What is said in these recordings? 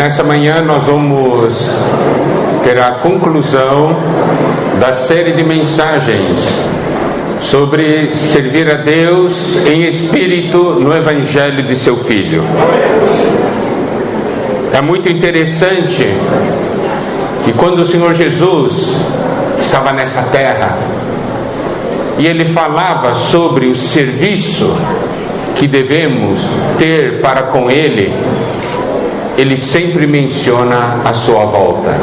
Nessa manhã nós vamos ter a conclusão da série de mensagens sobre servir a Deus em espírito no Evangelho de seu Filho. É muito interessante que quando o Senhor Jesus estava nessa terra e Ele falava sobre o serviço que devemos ter para com Ele, Ele sempre menciona a sua volta.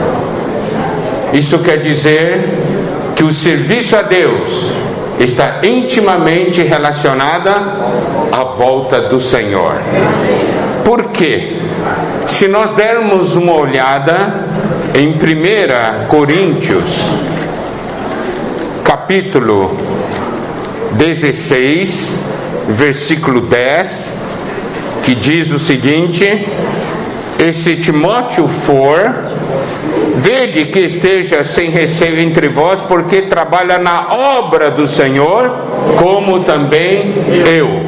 Isso quer dizer que o serviço a Deus está intimamente relacionada à volta do Senhor. Por quê? Se nós dermos uma olhada em 1 Coríntios, capítulo 16, versículo 10, que diz o seguinte: e se Timóteo for, vede que esteja sem receio entre vós, porque trabalha na obra do Senhor, como também eu.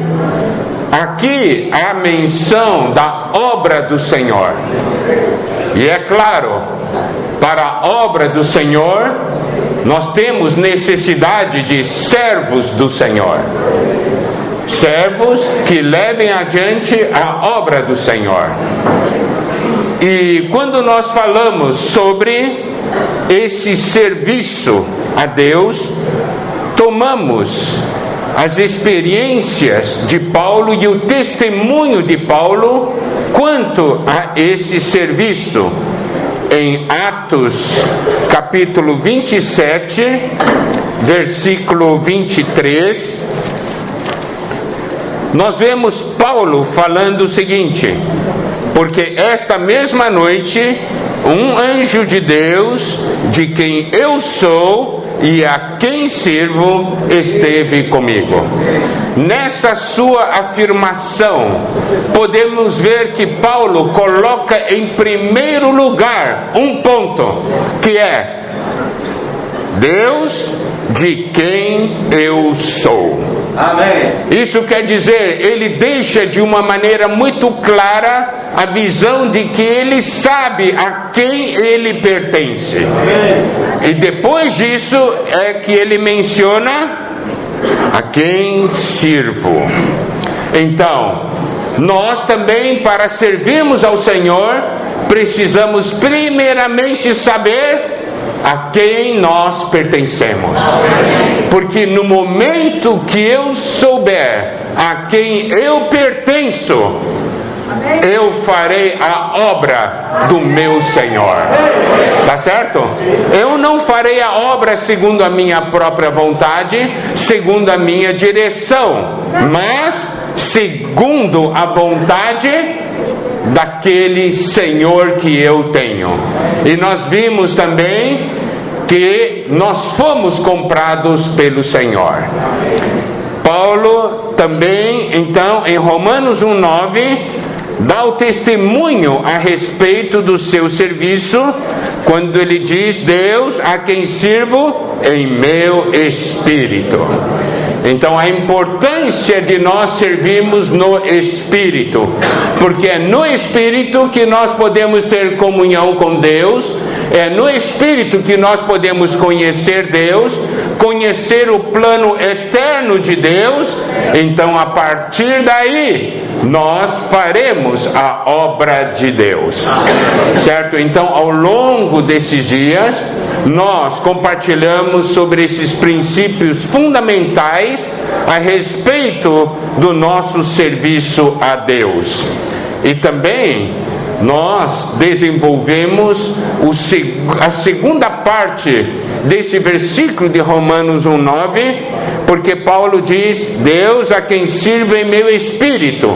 Aqui há menção da obra do Senhor. E é claro, para a obra do Senhor, nós temos necessidade de servos do Senhor. Servos que levem adiante a obra do Senhor. E quando nós falamos sobre esse serviço a Deus, tomamos as experiências de Paulo e o testemunho de Paulo quanto a esse serviço. Em Atos capítulo 27, versículo 23, nós vemos Paulo falando o seguinte: porque esta mesma noite um anjo de Deus, de quem eu sou e a quem sirvo, esteve comigo. Nessa sua afirmação, podemos ver que Paulo coloca em primeiro lugar um ponto, que é Deus de quem eu sou. Amém. Isso quer dizer, ele deixa de uma maneira muito clara a visão de que ele sabe a quem ele pertence. Amém. E depois disso é que ele menciona a quem sirvo. Então, nós também, para servirmos ao Senhor, precisamos primeiramente saber a quem nós pertencemos. Porque no momento que eu souber a quem eu pertenço, eu farei a obra do meu Senhor. Tá certo? Eu não farei a obra segundo a minha própria vontade, segundo a minha direção, mas segundo a vontade daquele Senhor que eu tenho. E nós vimos também que nós fomos comprados pelo Senhor. Paulo também, então, em Romanos 1:9, dá o testemunho a respeito do seu serviço, quando ele diz: Deus a quem sirvo em meu espírito. Então a importância de nós servirmos no Espírito, porque é no Espírito que nós podemos ter comunhão com Deus, é no Espírito que nós podemos conhecer Deus, conhecer o plano eterno de Deus. Então a partir daí nós faremos a obra de Deus, certo? Então ao longo desses dias nós compartilhamos sobre esses princípios fundamentais a respeito do nosso serviço a Deus. E também nós desenvolvemos a segunda parte desse versículo de Romanos 1:9, porque Paulo diz: Deus a quem sirvo em meu espírito.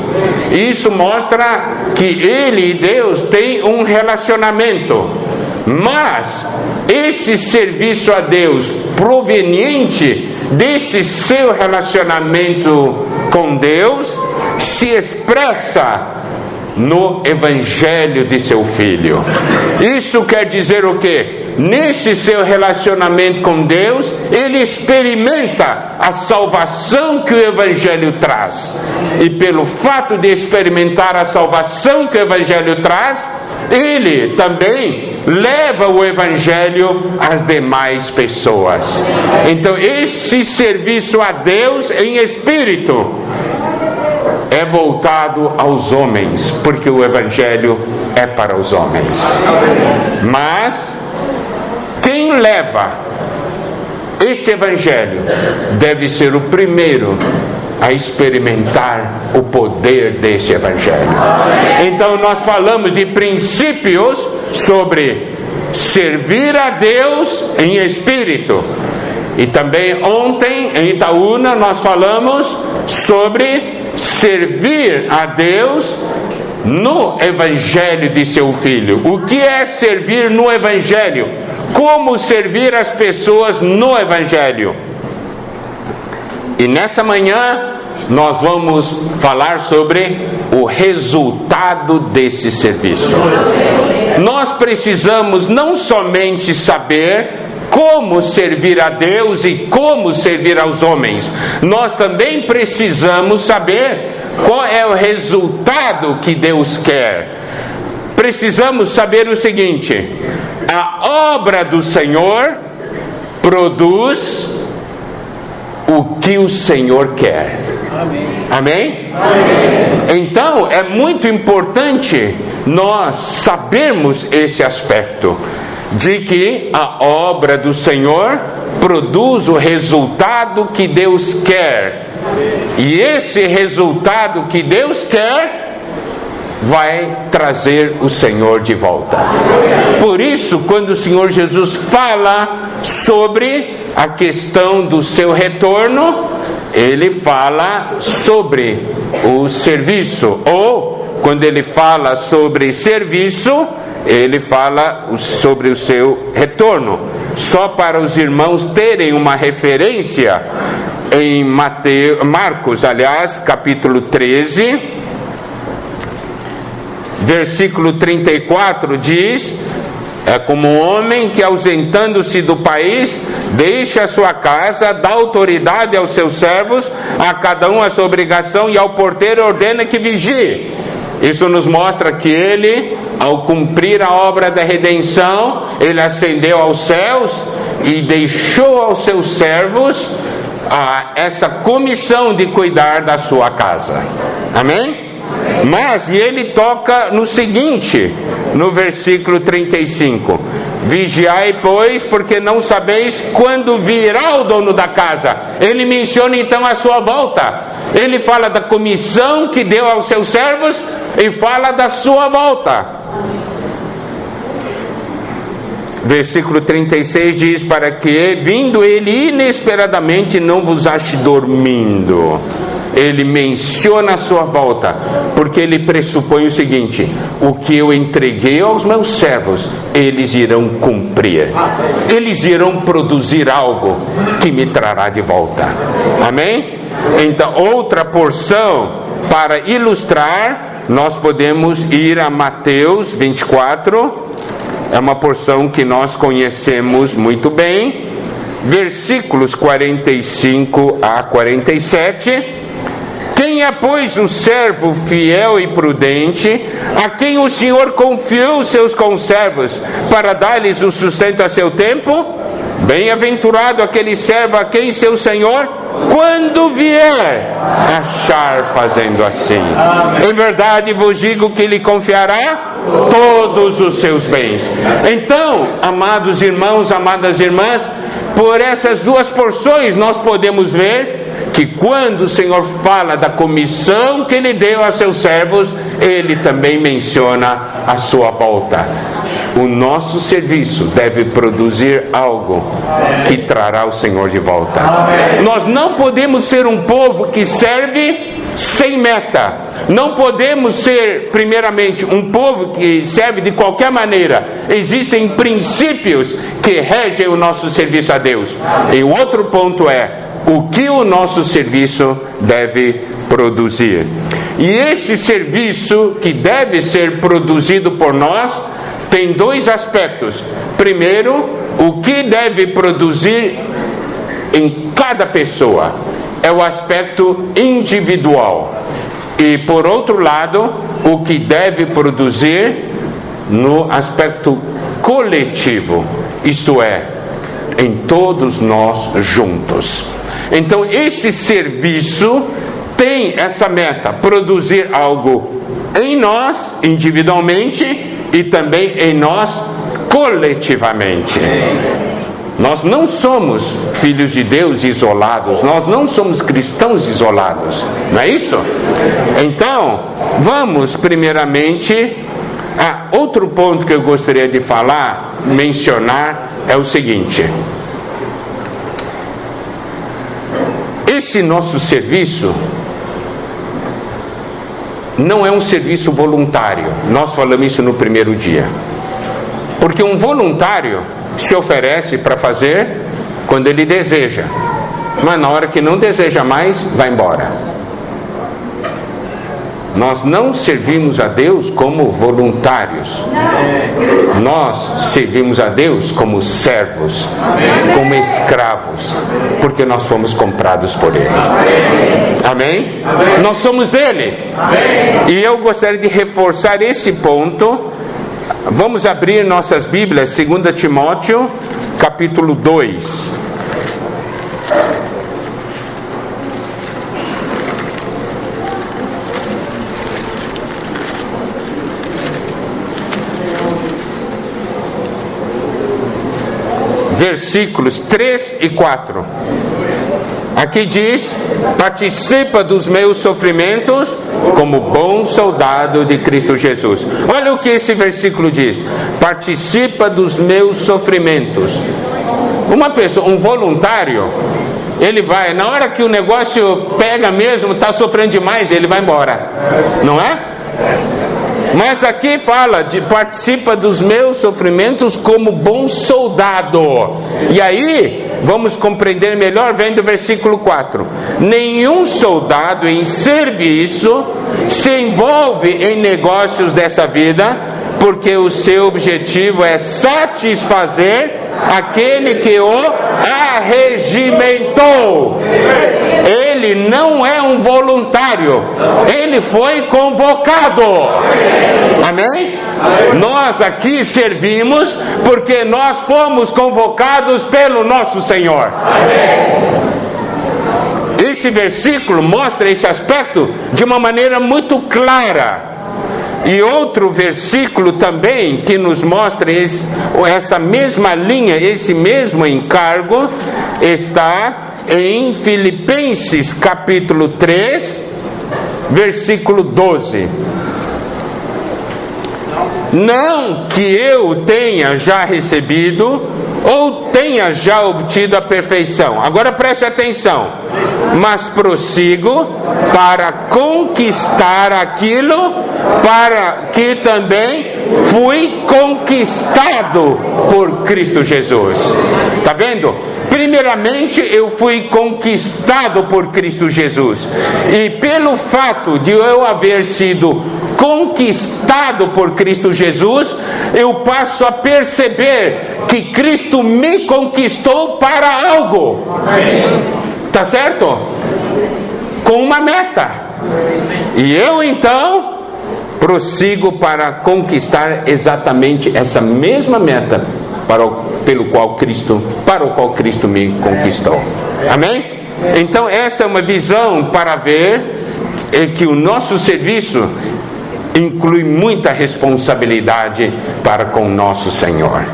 Isso mostra que ele e Deus têm um relacionamento, mas esse serviço a Deus proveniente desse seu relacionamento com Deus se expressa no Evangelho de seu Filho. Isso quer dizer o quê? Nesse seu relacionamento com Deus, ele experimenta a salvação que o Evangelho traz. E pelo fato de experimentar a salvação que o Evangelho traz, ele também leva o evangelho às demais pessoas. Então esse serviço a Deus em espírito é voltado aos homens, porque o evangelho é para os homens. Mas quem leva esse evangelho deve ser o primeiro a experimentar o poder desse evangelho. Então nós falamos de princípios sobre servir a Deus em espírito. E também ontem em Itaúna nós falamos sobre servir a Deus no evangelho de seu Filho. O que é servir no evangelho? Como servir as pessoas no evangelho? E nessa manhã nós vamos falar sobre o resultado desse serviço. Nós precisamos não somente saber como servir a Deus e como servir aos homens, nós também precisamos saber qual é o resultado que Deus quer. Precisamos saber o seguinte: a obra do Senhor produz o que o Senhor quer. Amém? Amém? Então é muito importante nós sabermos esse aspecto, de que a obra do Senhor produz o resultado que Deus quer. E esse resultado que Deus quer vai trazer o Senhor de volta. Por isso, quando o Senhor Jesus fala sobre a questão do seu retorno, ele fala sobre o serviço, ou quando ele fala sobre serviço, ele fala sobre o seu retorno. Só para os irmãos terem uma referência, em Marcos, capítulo 13, versículo 34 diz: é como um homem que, ausentando-se do país, deixa a sua casa, dá autoridade aos seus servos, a cada um a sua obrigação, e ao porteiro ordena que vigie. Isso nos mostra que ele, ao cumprir a obra da redenção, ele ascendeu aos céus e deixou aos seus servos essa comissão de cuidar da sua casa. Amém? Mas ele toca no seguinte, no versículo 35: vigiai, pois, porque não sabeis quando virá o dono da casa. Ele menciona então a sua volta. Ele fala da comissão que deu aos seus servos e fala da sua volta. Versículo 36 diz: para que, vindo ele inesperadamente, não vos ache dormindo. Ele menciona a sua volta, porque ele pressupõe o seguinte: o que eu entreguei aos meus servos, eles irão cumprir. Eles irão produzir algo que me trará de volta. Amém? Então, outra porção para ilustrar, nós podemos ir a Mateus 24. É uma porção que nós conhecemos muito bem, versículos 45 a 47. Quem é, pois, o servo fiel e prudente, a quem o Senhor confiou os seus conservos, para dar-lhes o sustento a seu tempo? Bem-aventurado aquele servo a quem seu Senhor, quando vier, achar fazendo assim. Em verdade vos digo que lhe confiará todos os seus bens. Então, amados irmãos, amadas irmãs, por essas duas porções nós podemos ver que quando o Senhor fala da comissão que ele deu a seus servos, ele também menciona a sua volta. O nosso serviço deve produzir algo que trará o Senhor de volta. Nós não podemos ser um povo que serve sem meta. Não podemos ser, primeiramente, um povo que serve de qualquer maneira. Existem princípios que regem o nosso serviço a Deus. E o outro ponto é o que o nosso serviço deve produzir. E esse serviço que deve ser produzido por nós tem dois aspectos. Primeiro, o que deve produzir em cada pessoa é o aspecto individual. E por outro lado, o que deve produzir no aspecto coletivo, isto é, em todos nós juntos. Então esse serviço tem essa meta: produzir algo em nós individualmente e também em nós coletivamente. Nós não somos filhos de Deus isolados, nós não somos cristãos isolados, não é isso? Então, vamos primeiramente, outro ponto que eu gostaria de mencionar é o seguinte: esse nosso serviço não é um serviço voluntário. Nós falamos isso no primeiro dia, porque um voluntário se oferece para fazer quando ele deseja, mas na hora que não deseja mais, vai embora. Nós não servimos a Deus como voluntários, nós servimos a Deus como servos, como escravos, porque nós fomos comprados por Ele. Amém? Nós somos dele. E eu gostaria de reforçar esse ponto. Vamos abrir nossas Bíblias, 2 Timóteo, capítulo 2. Versículos 3 e 4. Aqui diz: participa dos meus sofrimentos como bom soldado de Cristo Jesus. Olha o que esse versículo diz: participa dos meus sofrimentos. Uma pessoa, um voluntário, ele vai, na hora que o negócio pega mesmo, está sofrendo demais, ele vai embora, não é? Mas aqui fala de participa dos meus sofrimentos como bom soldado. E aí vamos compreender melhor vendo o versículo 4. Nenhum soldado em serviço se envolve em negócios dessa vida, porque o seu objetivo é satisfazer aquele que o arregimentou. Ele não é um voluntário, ele foi convocado. Amém? Nós aqui servimos porque nós fomos convocados pelo nosso Senhor. Esse versículo mostra esse aspecto de uma maneira muito clara. E outro versículo também que nos mostra essa mesma linha, esse mesmo encargo, está em Filipenses capítulo 3, versículo 12. Não que eu tenha já recebido ou tenha já obtido a perfeição. Agora preste atenção. Mas prossigo para conquistar aquilo para que também fui conquistado por Cristo Jesus. Está vendo? Primeiramente eu fui conquistado por Cristo Jesus. E pelo fato de eu haver sido conquistado por Cristo Jesus, eu passo a perceber que Cristo me conquistou para algo. Tá certo? Com uma meta. E eu então prossigo para conquistar exatamente essa mesma meta para o qual Cristo me conquistou. Amém? Então essa é uma visão para ver que o nosso serviço inclui muita responsabilidade para com o nosso Senhor.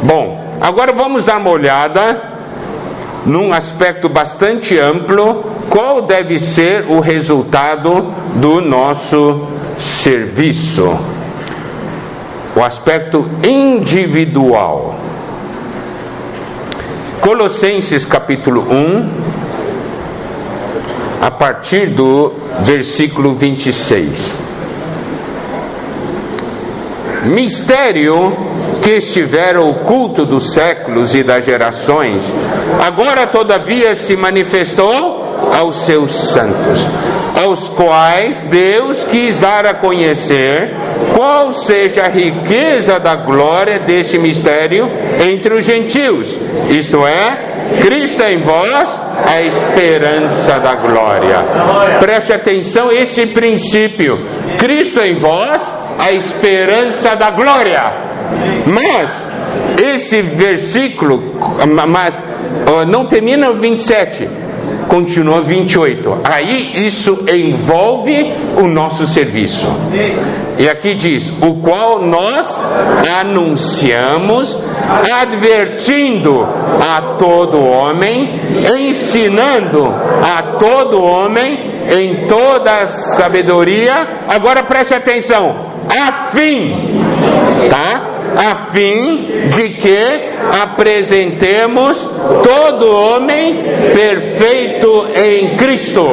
Bom, agora vamos dar uma olhada num aspecto bastante amplo, qual deve ser o resultado do nosso serviço. O aspecto individual. Colossenses capítulo 1, a partir do versículo 26. Mistério que estivera oculto dos séculos e das gerações, agora todavia se manifestou aos seus santos, aos quais Deus quis dar a conhecer qual seja a riqueza da glória deste mistério entre os gentios, isto é, Cristo em vós, a esperança da glória. Preste atenção, esse princípio. Cristo em vós, a esperança da glória. Mas esse versículo não termina no 27, continua 28. Aí isso envolve o nosso serviço. E aqui diz: o qual nós anunciamos, advertindo a todo homem, ensinando a todo homem em toda sabedoria. Agora preste atenção, a fim de que apresentemos todo homem perfeito em Cristo.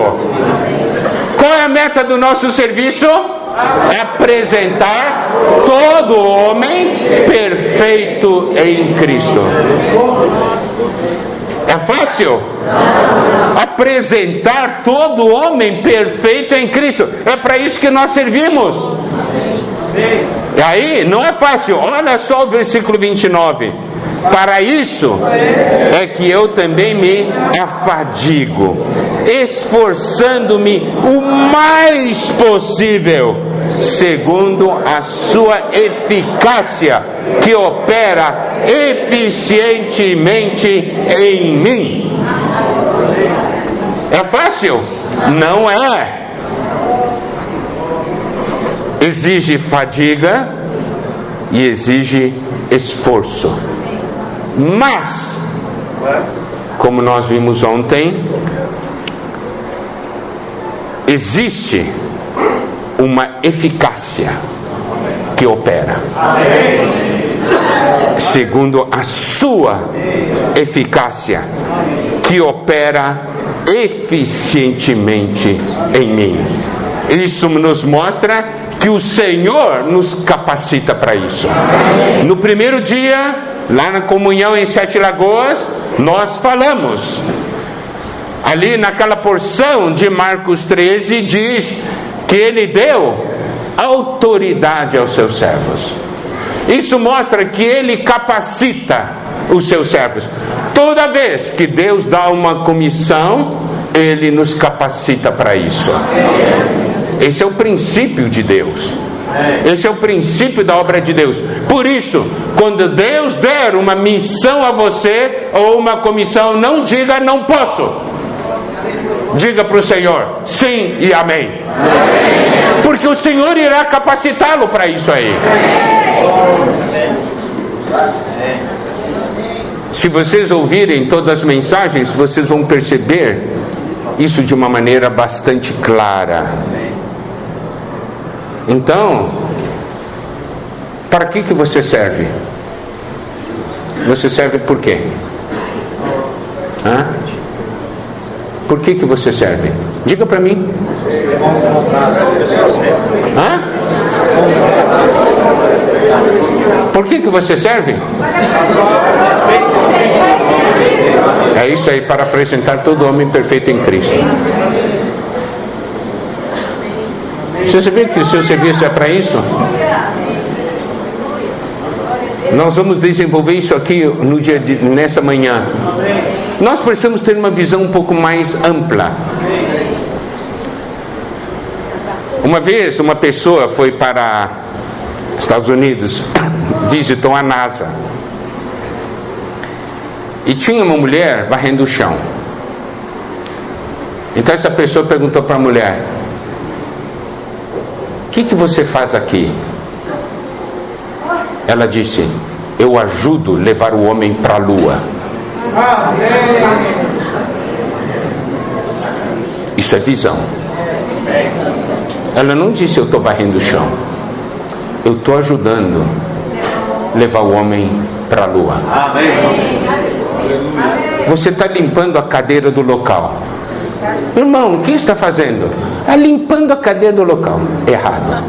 Qual é a meta do nosso serviço? Apresentar todo homem perfeito em Cristo. É fácil? Apresentar todo homem perfeito em Cristo. É para isso que nós servimos. E aí não é fácil. Olha só o versículo 29. Para isso é que eu também me afadigo, esforçando-me o mais possível, segundo a sua eficácia, que opera eficientemente em mim. É fácil? Não é. Exige fadiga e exige esforço. Mas, como nós vimos ontem, existe uma eficácia que opera segundo a sua eficácia, que opera eficientemente em mim. Isso nos mostra que o Senhor nos capacita para isso. No primeiro dia, lá na comunhão em Sete Lagoas, nós falamos. Ali naquela porção de Marcos 13 diz que Ele deu autoridade aos seus servos. Isso mostra que Ele capacita os seus servos. Toda vez que Deus dá uma comissão, Ele nos capacita para isso. Esse é o princípio de Deus. Esse é o princípio da obra de Deus. Por isso, quando Deus der uma missão a você ou uma comissão, não diga não posso. Diga para o Senhor sim e amém. Porque o Senhor irá capacitá-lo para isso aí. Se vocês ouvirem todas as mensagens, vocês vão perceber isso de uma maneira bastante clara. Então, para que você serve? Você serve por quê? Por que você serve? Diga para mim. Por que você serve? É isso aí, para apresentar todo homem perfeito em Cristo. Você sabia que o seu serviço é para isso? Nós vamos desenvolver isso aqui nessa manhã. Nós precisamos ter uma visão um pouco mais ampla. Uma vez uma pessoa foi para Estados Unidos, visitou a NASA, e tinha uma mulher varrendo o chão. Então essa pessoa perguntou para a mulher: o que você faz aqui? Ela disse: eu ajudo a levar o homem para a lua. Isso é visão. Ela não disse: eu estou varrendo o chão. Eu estou ajudando a levar o homem para a lua. Você está limpando a cadeira do local. Irmão, o que está fazendo? Limpando a cadeira do local. Errado.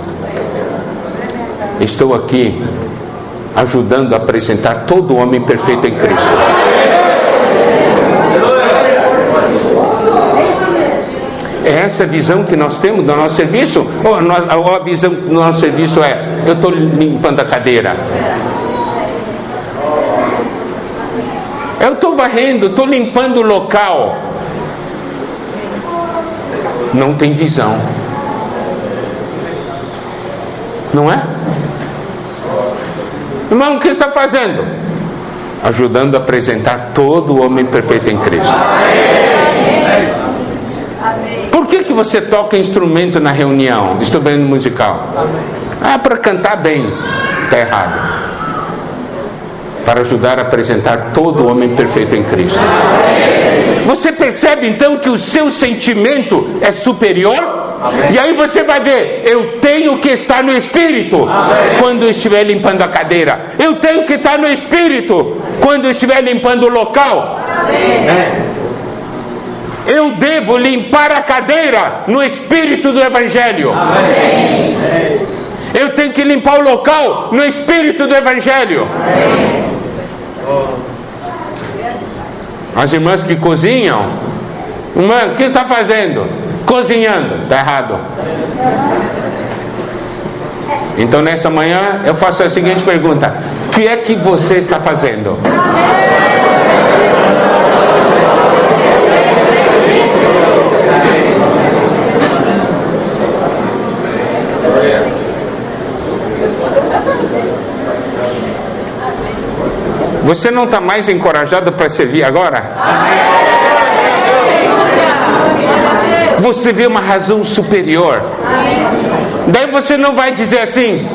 Estou aqui ajudando a apresentar todo homem perfeito em Cristo. É essa a visão que nós temos do nosso serviço? Ou a visão do nosso serviço é: eu estou limpando a cadeira? Eu estou varrendo, estou limpando o local. Não tem visão. Não é? Irmão, o que está fazendo? Ajudando a apresentar todo o homem perfeito em Cristo. Por que você toca instrumento na reunião, instrumento musical? Para cantar bem. Está errado. Para ajudar a apresentar todo o homem perfeito em Cristo. Você percebe então que o seu sentimento é superior? E aí você vai ver, eu tenho que estar no Espírito quando eu estiver limpando a cadeira. Eu tenho que estar no Espírito quando eu estiver limpando o local. Eu devo limpar a cadeira no Espírito do Evangelho. Eu tenho que limpar o local no Espírito do Evangelho. As irmãs que cozinham, irmã, o que está fazendo? Cozinhando. Está errado. Então nessa manhã eu faço a seguinte pergunta: o que é que você está fazendo? Você não está mais encorajado para servir agora? Você vê uma razão superior. Daí você não vai dizer assim: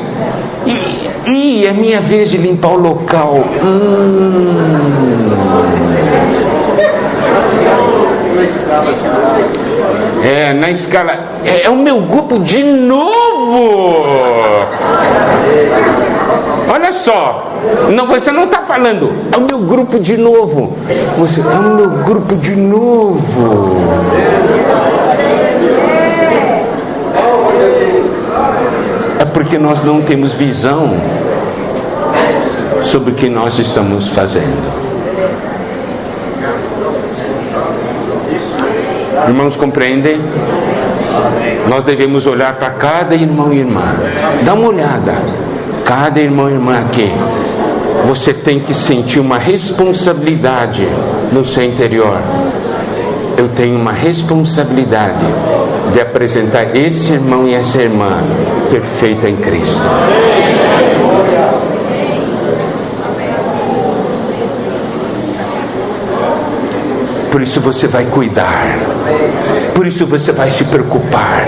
é minha vez de limpar o local. Na escala. É o meu grupo de novo. Olha só. Não, você não está falando, é o meu grupo de novo. Você, é o meu grupo de novo. É porque nós não temos visão sobre o que nós estamos fazendo. Irmãos, compreendem? Nós devemos olhar para cada irmão e irmã. Dá uma olhada. Cada irmão e irmã aqui. Você tem que sentir uma responsabilidade no seu interior. Eu tenho uma responsabilidade de apresentar esse irmão e essa irmã perfeita em Cristo. Por isso você vai cuidar. Por isso você vai se preocupar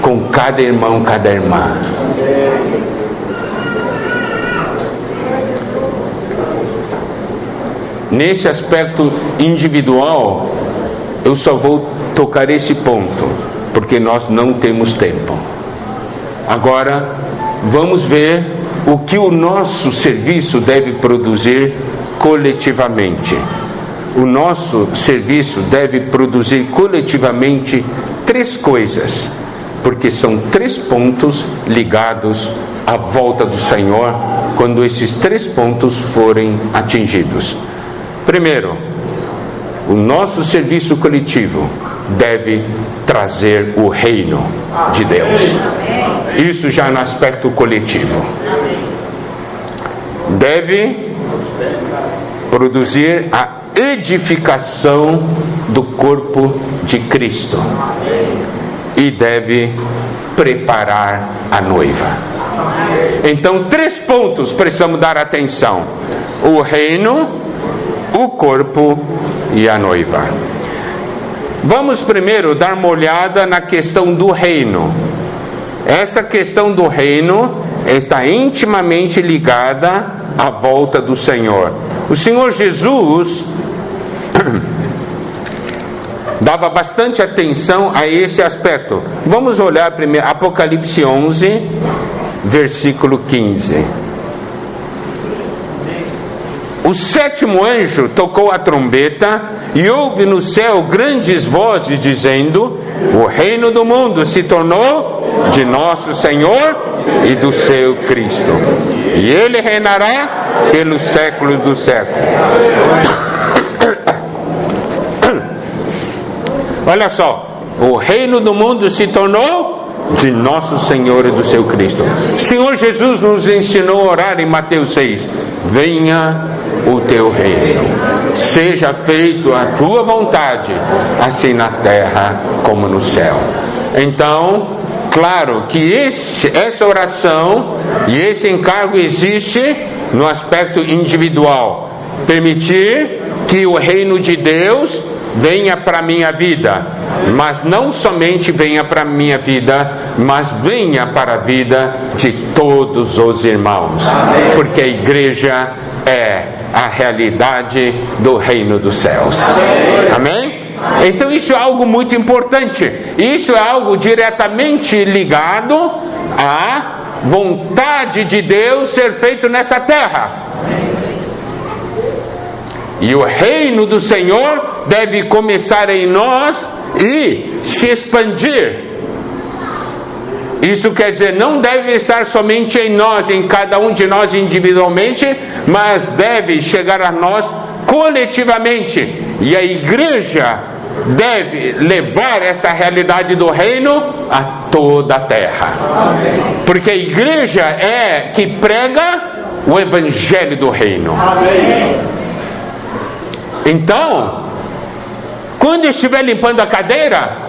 com cada irmão, cada irmã. Nesse aspecto individual, eu só vou tocar esse ponto, porque nós não temos tempo. Agora, vamos ver o que o nosso serviço deve produzir coletivamente. O nosso serviço deve produzir coletivamente 3 coisas, porque são 3 pontos ligados à volta do Senhor, quando esses 3 pontos forem atingidos. Primeiro, o nosso serviço coletivo deve trazer o reino de Deus. Isso já no aspecto coletivo. Deve produzir a edificação do corpo de Cristo. E deve preparar a noiva. Então, 3 pontos precisamos dar atenção: o reino, o corpo e a noiva. Vamos primeiro dar uma olhada na questão do reino. Essa questão do reino está intimamente ligada à volta do Senhor. O Senhor Jesus dava bastante atenção a esse aspecto. Vamos olhar primeiro Apocalipse 11, versículo 15. O 7º anjo tocou a trombeta e houve no céu grandes vozes dizendo: o reino do mundo se tornou de nosso Senhor e do seu Cristo, e ele reinará pelos séculos dos séculos. Olha só, o reino do mundo se tornou de nosso Senhor e do seu Cristo. O Senhor Jesus nos ensinou a orar em Mateus 6: venha o teu reino. Seja feito a tua vontade, assim na terra como no céu. Então, claro que essa oração e esse encargo existe no aspecto individual. Permitir que o reino de Deus venha para a minha vida, mas não somente venha para a minha vida, mas venha para a vida de todos os irmãos, porque a igreja é a realidade do reino dos céus. Amém? Então isso é algo muito importante. Isso é algo diretamente ligado à vontade de Deus ser feito nessa terra. E o reino do Senhor deve começar em nós e se expandir. Isso quer dizer, não deve estar somente em nós, em cada um de nós individualmente, mas deve chegar a nós coletivamente. E a igreja deve levar essa realidade do reino a toda a terra. Porque a igreja é que prega o evangelho do reino. Então, quando estiver limpando a cadeira,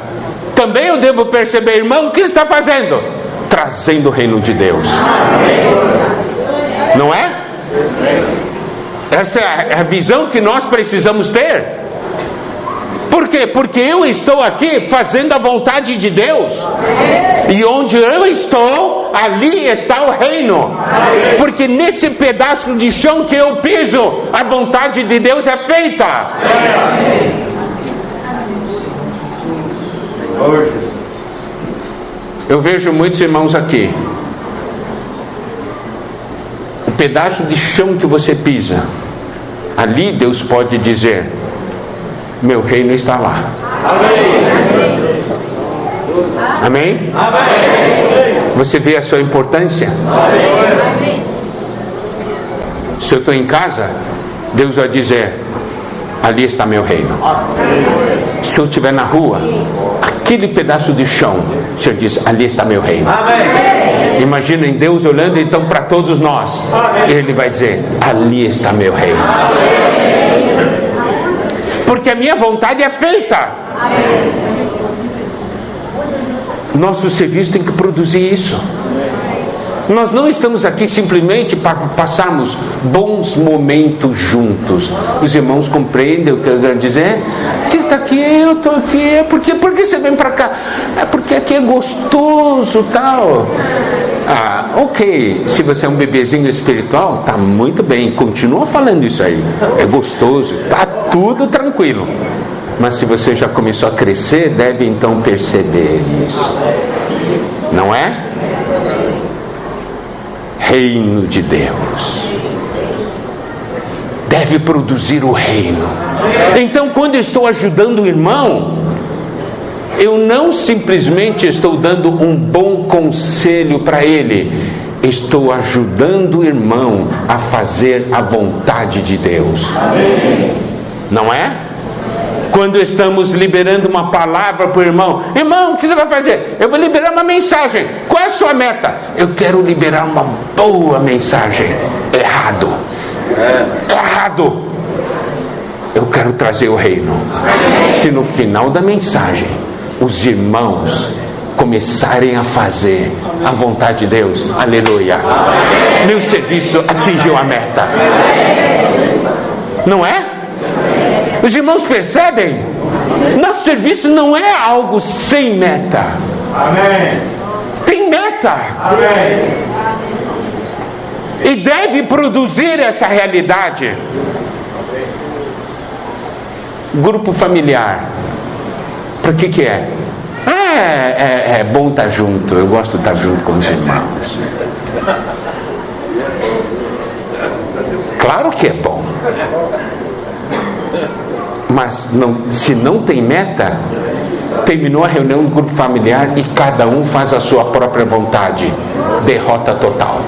também eu devo perceber, irmão, o que está fazendo? Trazendo o reino de Deus. Não é? Essa é a visão que nós precisamos ter. Por quê? Porque eu estou aqui fazendo a vontade de Deus. E onde eu estou, ali está o reino. Porque nesse pedaço de chão que eu piso, a vontade de Deus é feita. Eu vejo muitos irmãos aqui. O pedaço de chão que você pisa, ali Deus pode dizer: meu reino está lá. Amém? Você vê a sua importância? Se eu estou em casa, Deus vai dizer: ali está meu reino. Se eu estiver na rua, aquele pedaço de chão, o Senhor diz: ali está meu reino. Imaginem Deus olhando então para todos nós. Ele vai dizer: ali está meu reino. Porque a minha vontade é feita. Nosso serviço tem que produzir isso. Nós não estamos aqui simplesmente para passarmos bons momentos juntos. Os irmãos compreendem o que eu quero dizer? Você está aqui, eu estou aqui. Por que você vem para cá? É porque aqui é gostoso, tal. Ah, ok. Se você é um bebezinho espiritual, tá muito bem. Continua falando isso aí. É gostoso. Tá tudo tranquilo. Mas se você já começou a crescer, deve então perceber isso. Não é? Reino de Deus deve produzir o reino. Então, quando estou ajudando o irmão, eu não simplesmente estou dando um bom conselho para ele, estou ajudando o irmão a fazer a vontade de Deus. Não é? Quando estamos liberando uma palavra para o irmão: irmão, o que você vai fazer? Eu vou liberar uma mensagem. Qual é a sua meta? Eu quero liberar uma boa mensagem. Errado. Errado. Eu quero trazer o reino. Se no final da mensagem os irmãos começarem a fazer a vontade de Deus, aleluia, meu serviço atingiu a meta. Não é? Os irmãos percebem? Nosso serviço não é algo sem meta. Amém. Tem meta. Amém. E deve produzir essa realidade. Grupo familiar. Para que é? É bom estar junto. Eu gosto de estar junto com os irmãos. Claro que é bom. Mas se não tem meta, terminou a reunião do grupo familiar e cada um faz a sua própria vontade, derrota total.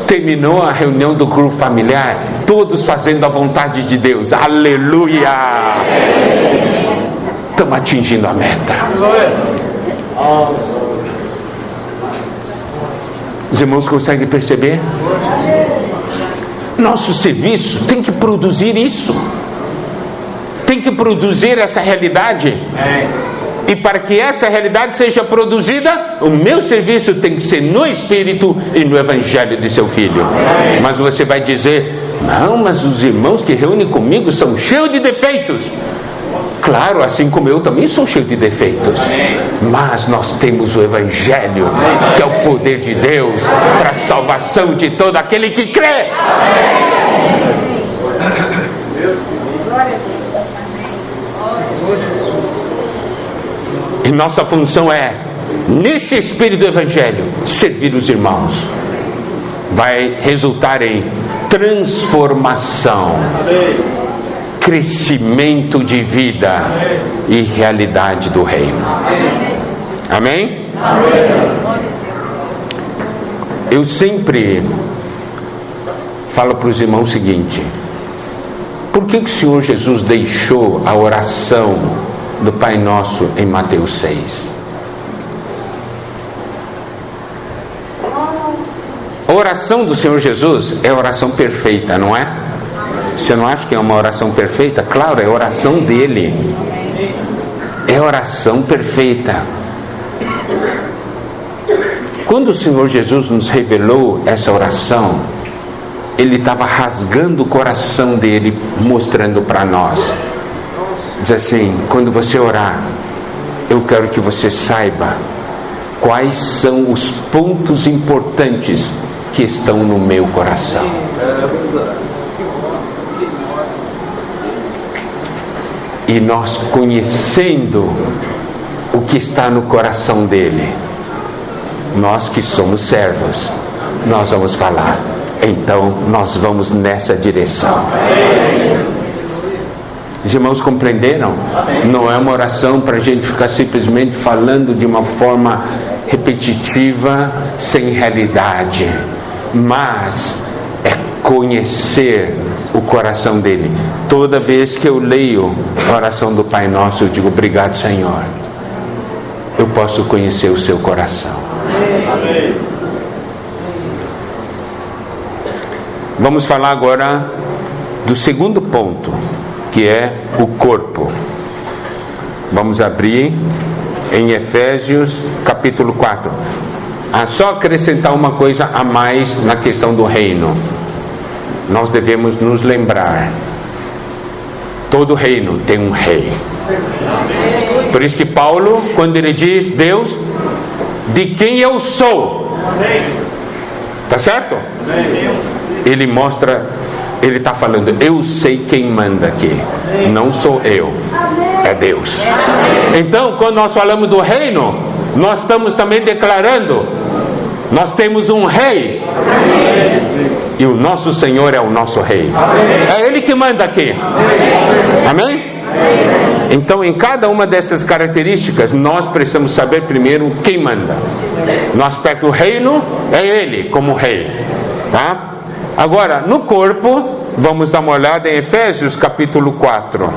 Terminou a reunião do grupo familiar, todos fazendo a vontade de Deus, aleluia, estamos atingindo a meta. Os irmãos conseguem perceber? Nosso serviço tem que produzir isso, tem que produzir essa realidade. E para que essa realidade seja produzida, o meu serviço tem que ser no Espírito e no Evangelho de seu Filho. Mas você vai dizer: não, mas os irmãos que reúnem comigo são cheios de defeitos. Claro, assim como eu também sou cheio de defeitos. Mas nós temos o Evangelho, que é o poder de Deus para a salvação de todo aquele que crê. E nossa função é, nesse espírito do Evangelho, servir os irmãos. Vai resultar em transformação, crescimento de vida e realidade do reino. Amém? Eu sempre falo para os irmãos o seguinte: por que o Senhor Jesus deixou a oração do Pai Nosso em Mateus 6? A oração do Senhor Jesus é a oração perfeita, não é? Você não acha que é uma oração perfeita? Claro, é a oração dele. É a oração perfeita. Quando o Senhor Jesus nos revelou essa oração, Ele estava rasgando o coração dele, mostrando para nós. Diz assim: quando você orar, eu quero que você saiba quais são os pontos importantes que estão no meu coração. E nós, conhecendo o que está no coração dele, nós que somos servos, nós vamos falar: então nós vamos nessa direção. Os irmãos compreenderam? Não é uma oração para a gente ficar simplesmente falando de uma forma repetitiva, sem realidade, mas é conhecer o coração dele. Toda vez que eu leio a oração do Pai Nosso, eu digo: obrigado, Senhor, eu posso conhecer o seu coração. Vamos falar agora do segundo ponto, que é o corpo. Vamos abrir em Efésios capítulo 4. Só acrescentar uma coisa a mais na questão do reino. Nós devemos nos lembrar: todo reino tem um rei. Por isso que Paulo, quando ele diz: Deus, de quem eu sou, tá certo? Ele mostra, ele está falando: eu sei quem manda aqui, não sou eu, é Deus. Então, quando nós falamos do reino, nós estamos também declarando: nós temos um rei, e o nosso Senhor é o nosso rei. É Ele que manda aqui. Amém? Então, em cada uma dessas características, nós precisamos saber primeiro quem manda. No aspecto do reino, é Ele como rei, tá? Agora, no corpo, vamos dar uma olhada em Efésios capítulo 4.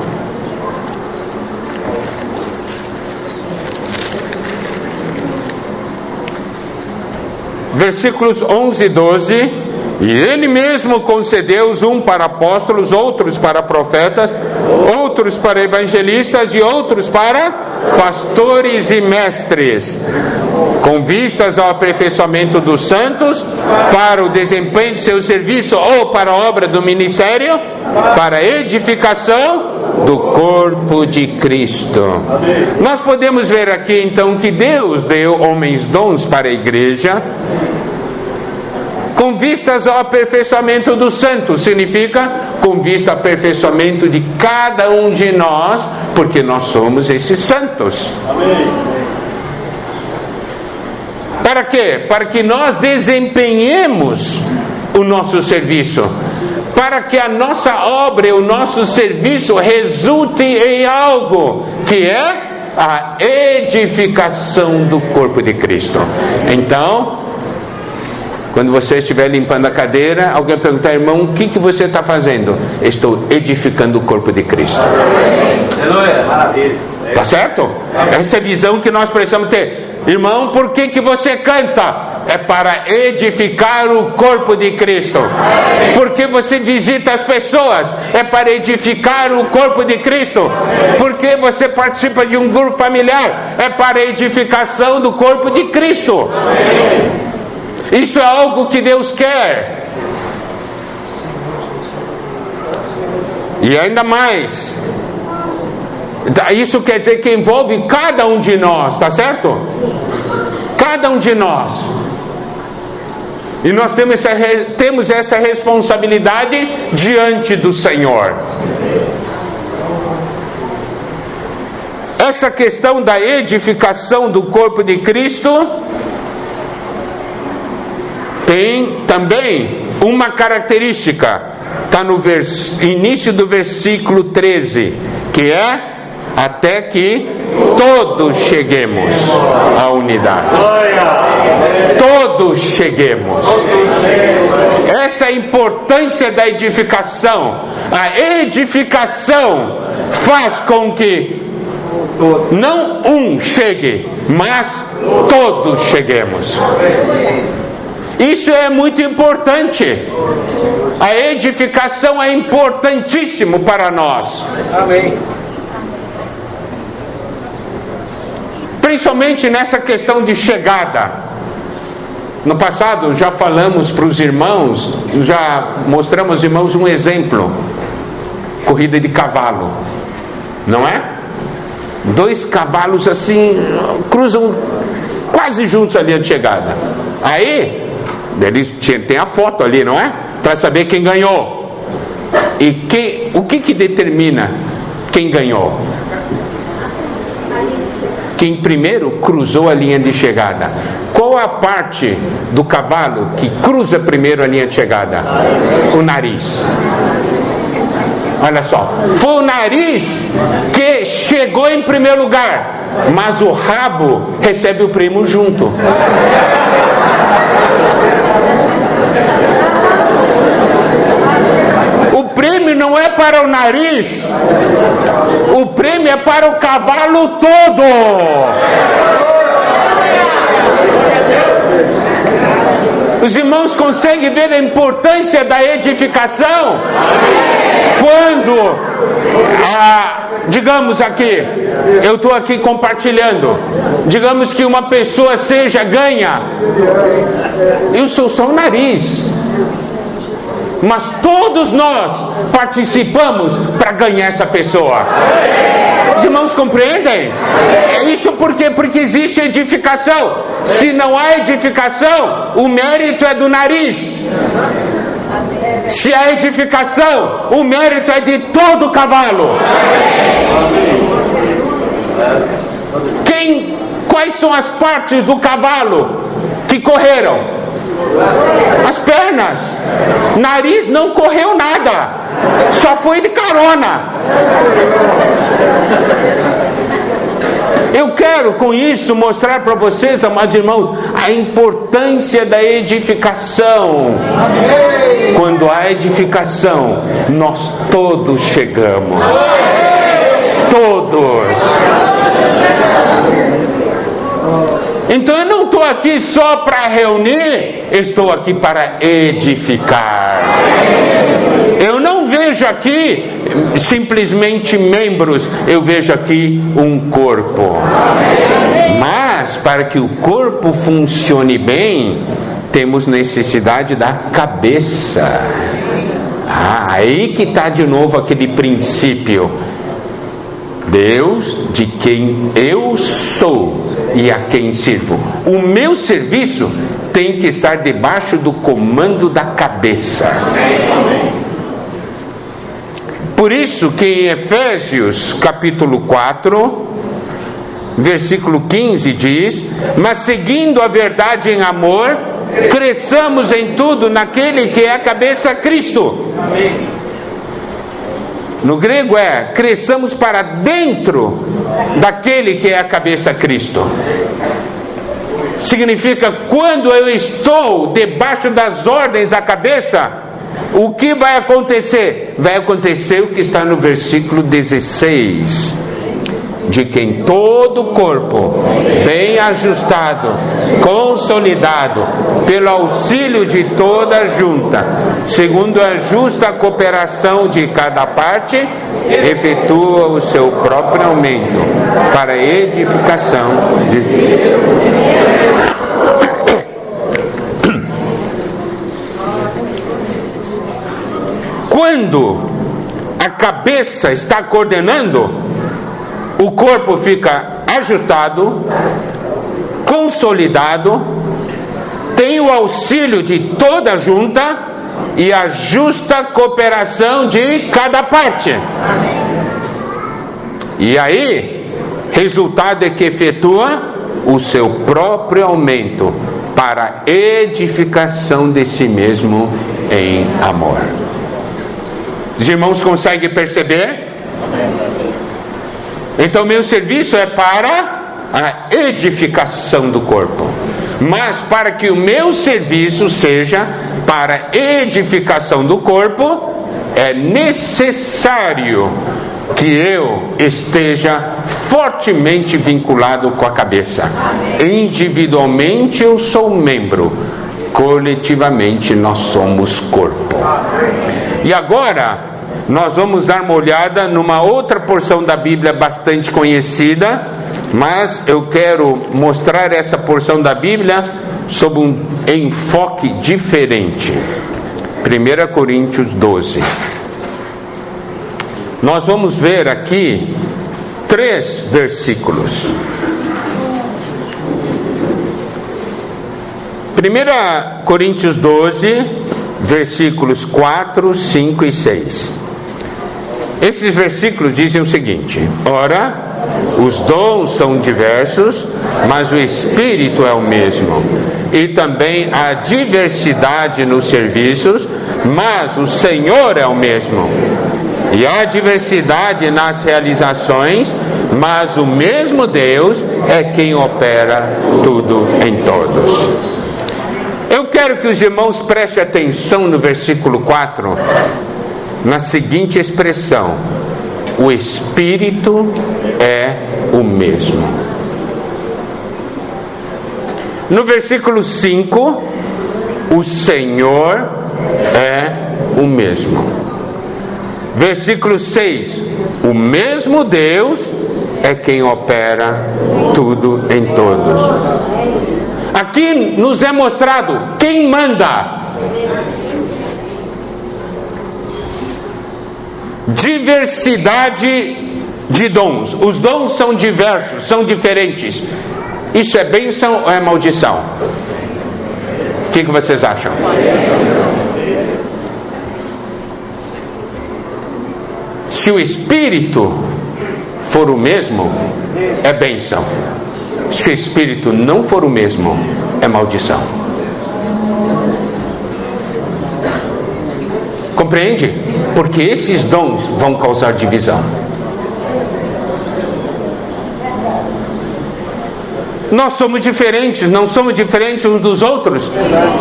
Versículos 11 e 12. E Ele mesmo concedeu um para apóstolos, outros para profetas, outros para evangelistas e outros para pastores e mestres, com vistas ao aperfeiçoamento dos santos, para o desempenho de seu serviço ou para a obra do ministério, para a edificação do corpo de Cristo. Nós podemos ver aqui então que Deus deu homens dons para a igreja, com vistas ao aperfeiçoamento dos santos. Significa com vista ao aperfeiçoamento de cada um de nós, porque nós somos esses santos. Amém. Para quê? Para que nós desempenhemos o nosso serviço, para que a nossa obra e o nosso serviço resulte em algo, que é a edificação do corpo de Cristo. Então, quando você estiver limpando a cadeira, alguém perguntar: irmão, o que você está fazendo? Estou edificando o corpo de Cristo. Tá certo? Essa é a visão que nós precisamos ter. Irmão, por que você canta? é para edificar o corpo de Cristo. Porque você visita as pessoas, é para edificar o corpo de Cristo. Porque você participa de um grupo familiar, é para a edificação do corpo de Cristo. Isso é algo que Deus quer. E ainda mais, isso quer dizer que envolve cada um de nós, tá certo? Cada um de nós. E nós temos essa responsabilidade diante do Senhor. Essa questão da edificação do corpo de Cristo tem também uma característica. Está no início do versículo 13, que é até que todos cheguemos à unidade. Todos cheguemos. Essa é a importância da edificação. A edificação faz com que não um chegue, mas todos cheguemos. Isso é muito importante. A edificação é importantíssimo para nós. Amém. Principalmente nessa questão de chegada. No passado já falamos para os irmãos, já mostramos aos irmãos um exemplo. Corrida de cavalo, não é? 2 cavalos assim, cruzam quase juntos ali de chegada. Aí eles tem a foto ali, não é? Para saber quem ganhou. E o que determina quem ganhou? Quem primeiro cruzou a linha de chegada. Qual a parte do cavalo que cruza primeiro a linha de chegada? O nariz. Olha só, foi o nariz que chegou em primeiro lugar, mas o rabo recebe o prêmio junto. O prêmio não é para o nariz, o prêmio é para o cavalo todo. Os irmãos conseguem ver a importância da edificação? Quando, digamos aqui, eu estou aqui compartilhando, digamos que uma pessoa ganha, eu sou só o nariz, mas todos nós participamos para ganhar essa pessoa. Os irmãos compreendem? Isso por quê? Porque existe edificação. Se não há edificação, o mérito é do nariz. Se há edificação, o mérito é de todo o cavalo. Quais são as partes do cavalo que correram? As pernas. Nariz não correu nada, só foi de carona. Eu quero com isso mostrar para vocês, amados irmãos, a importância da edificação. Quando há edificação, nós todos chegamos. Todos. Então eu não estou aqui só para reunir, eu estou aqui para edificar. Eu não vejo aqui simplesmente membros, eu vejo aqui um corpo. Mas para que o corpo funcione bem, temos necessidade da cabeça. Aí que está de novo aquele princípio. Deus, de quem eu sou e a quem sirvo. O meu serviço tem que estar debaixo do comando da cabeça. Por isso que em Efésios capítulo 4, versículo 15 diz: mas seguindo a verdade em amor, cresçamos em tudo naquele que é a cabeça, Cristo. Amém. No grego cresçamos para dentro daquele que é a cabeça, Cristo. Significa, quando eu estou debaixo das ordens da cabeça, o que vai acontecer? Vai acontecer o que está no versículo 16. de que em todo o corpo, bem ajustado, consolidado, pelo auxílio de toda a junta, segundo a justa cooperação de cada parte, efetua o seu próprio aumento para a edificação de... Quando a cabeça está coordenando, o corpo fica ajustado, consolidado, tem o auxílio de toda a junta e a justa cooperação de cada parte. E aí, resultado é que efetua o seu próprio aumento para a edificação de si mesmo em amor. Os irmãos conseguem perceber? Então meu serviço é para a edificação do corpo. Mas para que o meu serviço seja para a edificação do corpo, é necessário que eu esteja fortemente vinculado com a cabeça. Individualmente eu sou membro, coletivamente nós somos corpo. E agora nós vamos dar uma olhada numa outra porção da Bíblia bastante conhecida, mas eu quero mostrar essa porção da Bíblia sob um enfoque diferente. 1 Coríntios 12. Nós vamos ver aqui 3 versículos. 1 Coríntios 12, versículos 4, 5 e 6. Esses versículos dizem o seguinte: ora, os dons são diversos, mas o Espírito é o mesmo. E também há diversidade nos serviços, mas o Senhor é o mesmo. E há diversidade nas realizações, mas o mesmo Deus é quem opera tudo em todos. Eu quero que os irmãos prestem atenção no versículo 4, na seguinte expressão: o Espírito é o mesmo. No versículo 5, o Senhor é o mesmo. Versículo 6, o mesmo Deus é quem opera tudo em todos. Aqui nos é mostrado quem manda. Diversidade de dons. Os dons são diversos, são diferentes. Isso é bênção ou é maldição? O que vocês acham? Se o Espírito for o mesmo, é bênção. Se o Espírito não for o mesmo, é maldição. Compreende? Porque esses dons vão causar divisão. Nós somos diferentes, não somos diferentes uns dos outros.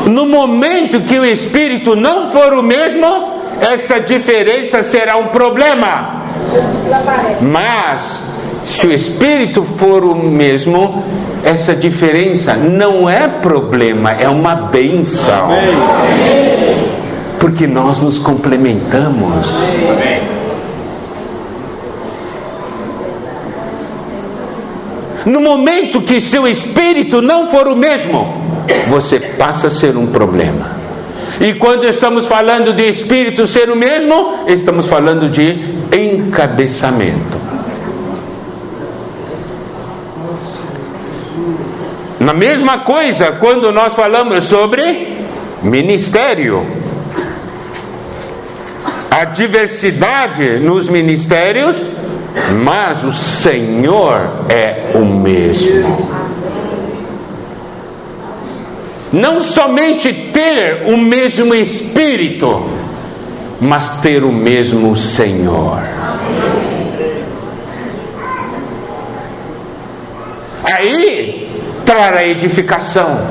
No momento que o Espírito não for o mesmo, essa diferença será um problema. Mas se o Espírito for o mesmo, essa diferença não é problema, é uma bênção. Porque nós nos complementamos. No momento que seu espírito não for o mesmo, você passa a ser um problema. E quando estamos falando de espírito ser o mesmo, estamos falando de encabeçamento. Na mesma coisa, quando nós falamos sobre ministério, a diversidade nos ministérios, mas o Senhor é o mesmo. Não somente ter o mesmo Espírito, mas ter o mesmo Senhor. Aí trará edificação.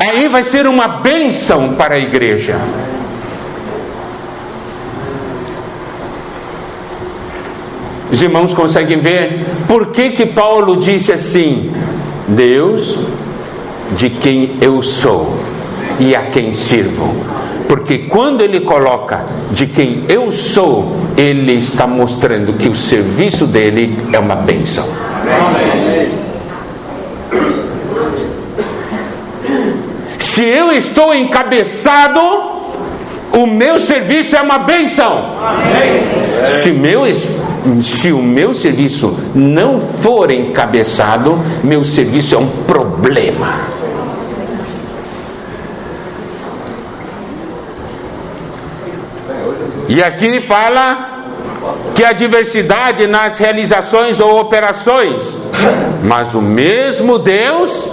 Aí vai ser uma bênção para a igreja. Os irmãos conseguem ver por que Paulo disse assim: Deus, de quem eu sou e a quem sirvo? Porque quando ele coloca de quem eu sou, ele está mostrando que o serviço dele é uma bênção. Se eu estou encabeçado, o meu serviço é uma bênção. Se o meu serviço não for encabeçado, meu serviço é um problema. E aqui fala que a diversidade nas realizações ou operações, mas o mesmo Deus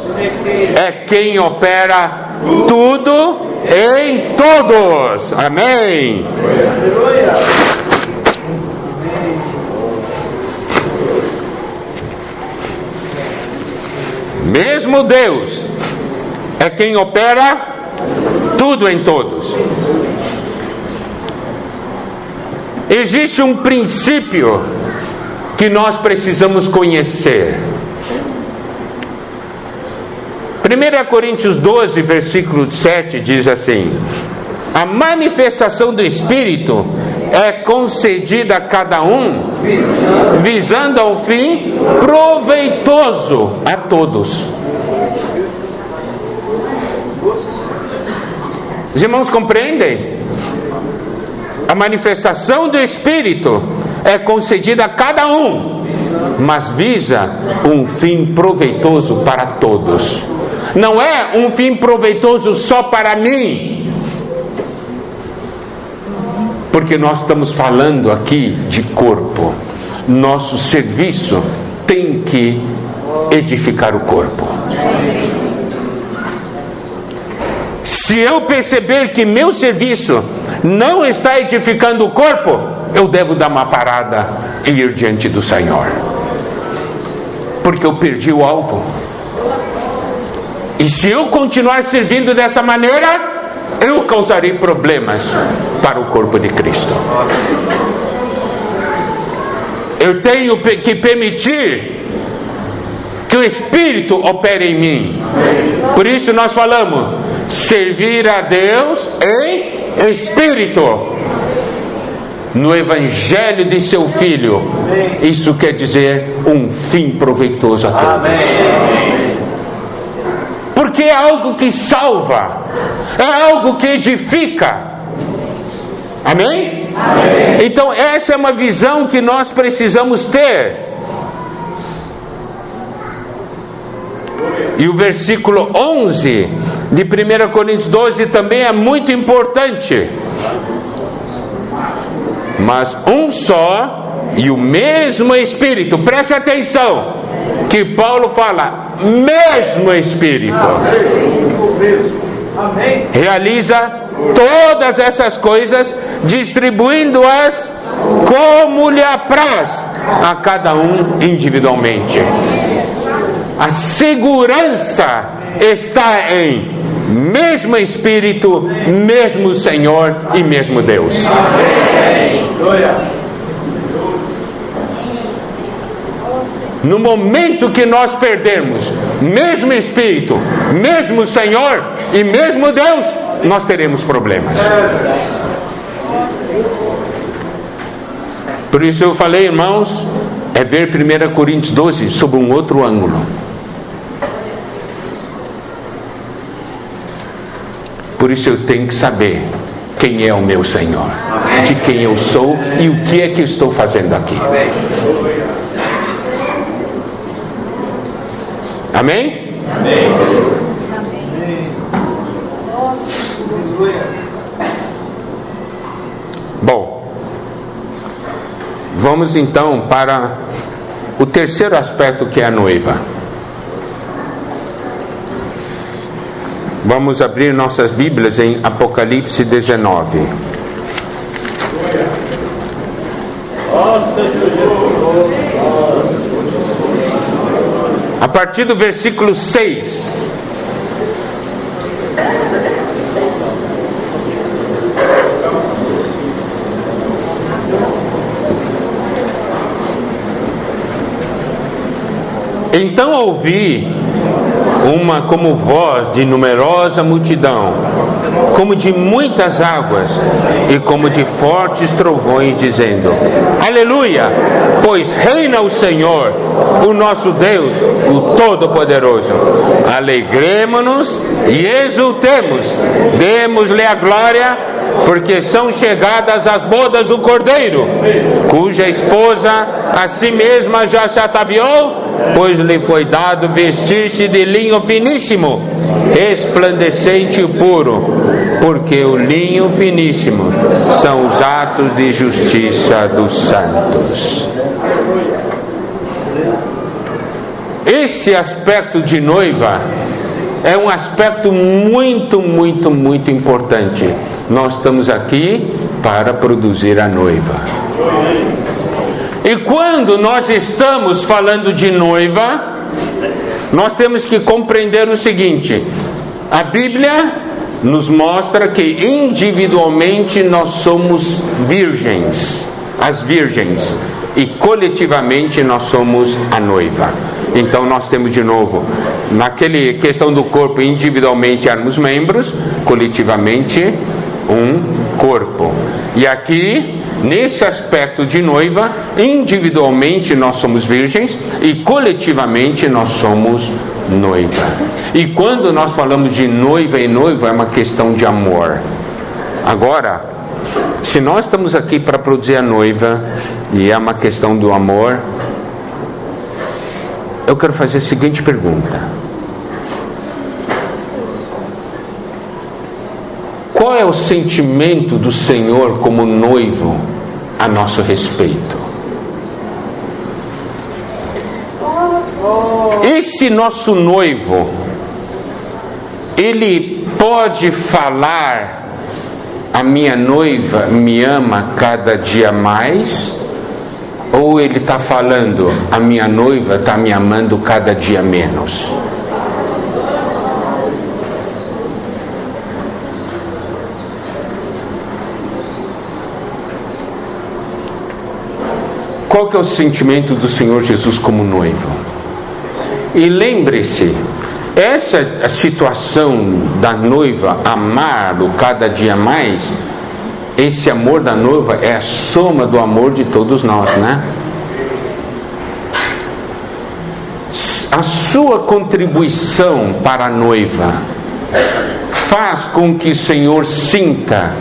é quem opera tudo em todos. Amém. Mesmo Deus é quem opera tudo em todos. Existe um princípio que nós precisamos conhecer. 1 Coríntios 12, versículo 7 diz assim: a manifestação do Espírito é concedida a cada um, visando ao fim proveitoso a todos. Os irmãos compreendem? A manifestação do Espírito é concedida a cada um, mas visa um fim proveitoso para todos. Não é um fim proveitoso só para mim, porque nós estamos falando aqui de corpo. Nosso serviço tem que edificar o corpo. Se eu perceber que meu serviço não está edificando o corpo, eu devo dar uma parada e ir diante do Senhor, porque eu perdi o alvo. E se eu continuar servindo dessa maneira, eu causarei problemas para o corpo de Cristo. Eu tenho que permitir que o Espírito opere em mim. Por isso nós falamos: servir a Deus em Espírito, no Evangelho de seu Filho. Isso quer dizer um fim proveitoso a todos. Porque é algo que salva, é algo que edifica. Amém? Amém. Então essa é uma visão que nós precisamos ter. E o versículo 11 de 1 Coríntios 12 também é muito importante. Mas um só e o mesmo Espírito, preste atenção, que Paulo fala, mesmo Espírito, realiza todas essas coisas, distribuindo-as como lhe apraz a cada um individualmente. A segurança está em mesmo Espírito, mesmo Senhor e mesmo Deus. No momento que nós perdermos mesmo Espírito, mesmo Senhor e mesmo Deus, nós teremos problemas. Por isso eu falei, irmãos, é ver 1 Coríntios 12 sob um outro ângulo. Por isso eu tenho que saber quem é o meu Senhor, de quem eu sou e o que é que eu estou fazendo aqui. Amém? Amém? Bom, vamos então para o terceiro aspecto, que é a noiva. Vamos abrir nossas Bíblias em Apocalipse 19. A partir do versículo 6. Então ouvi uma como voz de numerosa multidão, como de muitas águas, e como de fortes trovões, dizendo: Aleluia! Pois reina o Senhor, o nosso Deus, o Todo-Poderoso. Alegremo-nos e exultemos, demos-lhe a glória, porque são chegadas as bodas do Cordeiro, cuja esposa a si mesma já se ataviou, pois lhe foi dado vestir-se de linho finíssimo, resplandecente e puro, porque o linho finíssimo são os atos de justiça dos santos. Esse aspecto de noiva é um aspecto muito, muito, muito importante. Nós estamos aqui para produzir a noiva. E quando nós estamos falando de noiva, nós temos que compreender o seguinte: a Bíblia nos mostra que individualmente nós somos virgens, as virgens, e coletivamente nós somos a noiva. Então nós temos de novo, naquele questão do corpo, individualmente éramos membros, coletivamente um corpo. E aqui, nesse aspecto de noiva, individualmente nós somos virgens e coletivamente nós somos noiva. E quando nós falamos de noiva e noivo, é uma questão de amor. Agora, se nós estamos aqui para produzir a noiva e é uma questão do amor, eu quero fazer a seguinte pergunta: qual é o sentimento do Senhor como noivo a nosso respeito? Este nosso noivo, ele pode falar: a minha noiva me ama cada dia mais? Ou ele está falando: a minha noiva está me amando cada dia menos? Qual que é o sentimento do Senhor Jesus como noivo? E lembre-se, essa situação da noiva amá-lo cada dia mais, esse amor da noiva é a soma do amor de todos nós, né? A sua contribuição para a noiva faz com que o Senhor sinta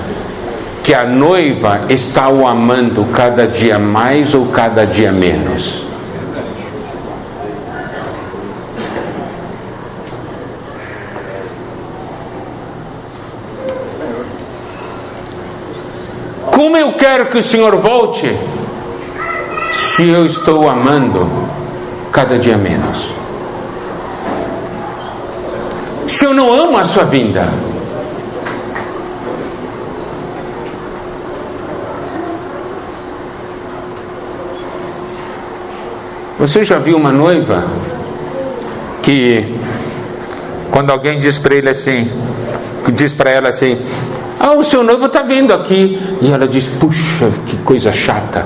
que a noiva está o amando cada dia mais ou cada dia menos. Como eu quero que o Senhor volte se eu estou amando cada dia menos? Se eu não amo a sua vinda? Você já viu uma noiva que, quando alguém diz para ele assim, diz para ela assim: ah, o seu noivo está vindo aqui, e ela diz: puxa, que coisa chata.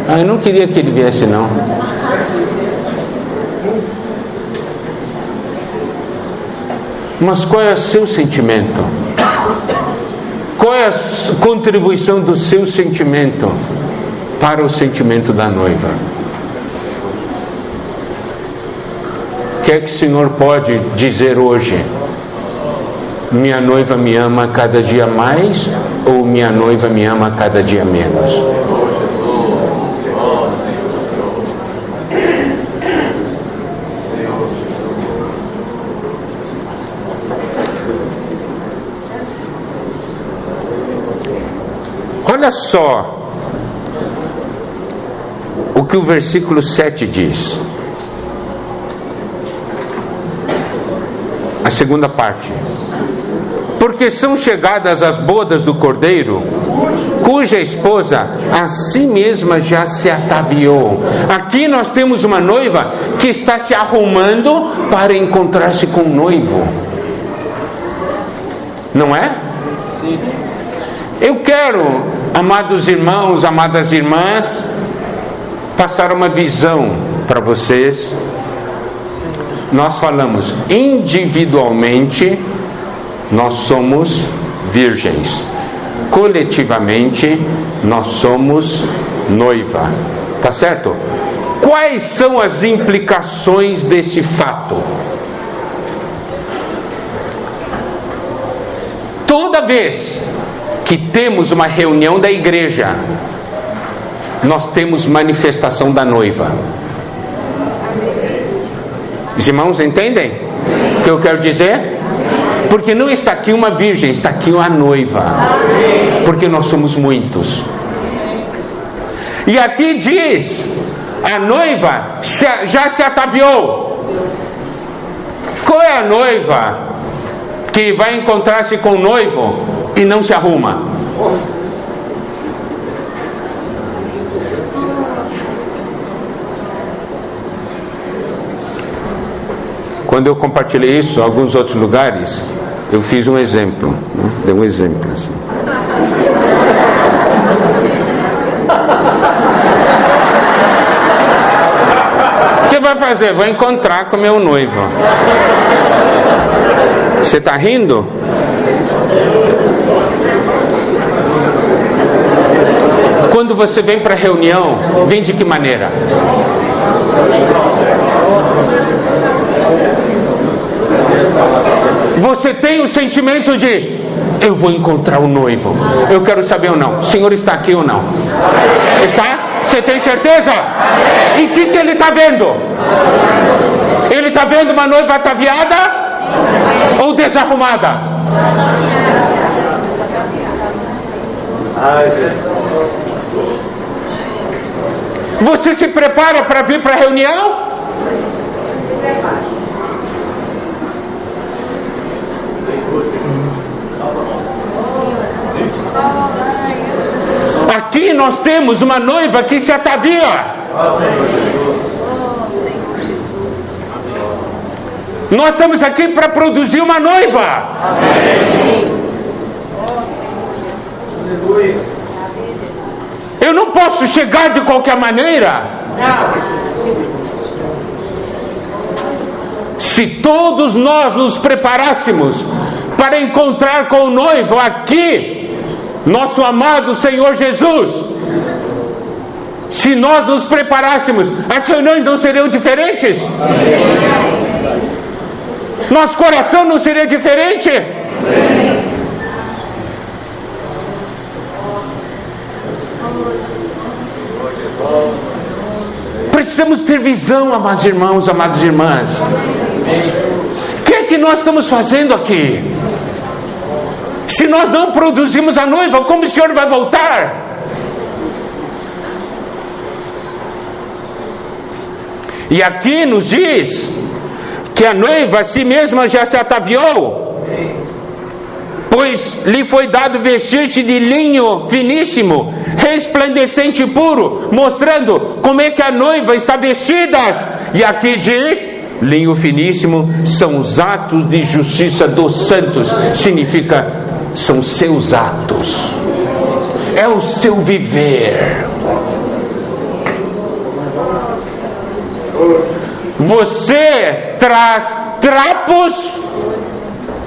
Ah, eu não queria que ele viesse, não. Mas qual é o seu sentimento? Qual é a contribuição do seu sentimento para o sentimento da noiva? O que é que o Senhor pode dizer hoje? Minha noiva me ama cada dia mais, ou minha noiva me ama cada dia menos? Olha só o que o versículo 7 diz. A segunda parte: porque são chegadas as bodas do Cordeiro, cuja esposa a si mesma já se ataviou. Aqui nós temos uma noiva que está se arrumando para encontrar-se com o noivo, não é? Eu quero, amados irmãos, amadas irmãs, passar uma visão para vocês. Nós falamos individualmente, nós somos virgens. Coletivamente, nós somos noiva. Tá certo? Quais são as implicações desse fato? Toda vez que temos uma reunião da igreja, nós temos manifestação da noiva. Os irmãos entendem o que eu quero dizer? Porque não está aqui uma virgem, está aqui uma noiva. Porque nós somos muitos. E aqui diz, a noiva já se ataviou. Qual é a noiva que vai encontrar-se com o noivo e não se arruma? Quando eu compartilhei isso em alguns outros lugares, eu fiz um exemplo, né? Dei um exemplo assim. O que vai fazer? Vou encontrar com meu noivo. Você está rindo? Quando você vem para a reunião, vem de que maneira? Você tem o sentimento de: eu vou encontrar o noivo, eu quero saber ou não, o Senhor está aqui ou não? Está? Você tem certeza? E o que ele está vendo? Ele está vendo uma noiva ataviada ou desarrumada? Você se prepara para vir para a reunião? Aqui nós temos uma noiva que se atavia. Nós estamos aqui para produzir uma noiva. Eu não posso chegar de qualquer maneira. Se todos nós nos preparássemos para encontrar com o noivo aqui, nosso amado Senhor Jesus, se nós nos preparássemos, as reuniões não seriam diferentes? Nosso coração não seria diferente? Precisamos ter visão, amados irmãos, amadas irmãs. O que é que nós estamos fazendo aqui? Se nós não produzimos a noiva, como o Senhor vai voltar? E aqui nos diz que a noiva a si mesma já se ataviou, pois lhe foi dado vestir-se de linho finíssimo, resplandecente e puro, mostrando como é que a noiva está vestida. E aqui diz: linho finíssimo são os atos de justiça dos santos. Significa, são seus atos, é o seu viver. Você traz trapos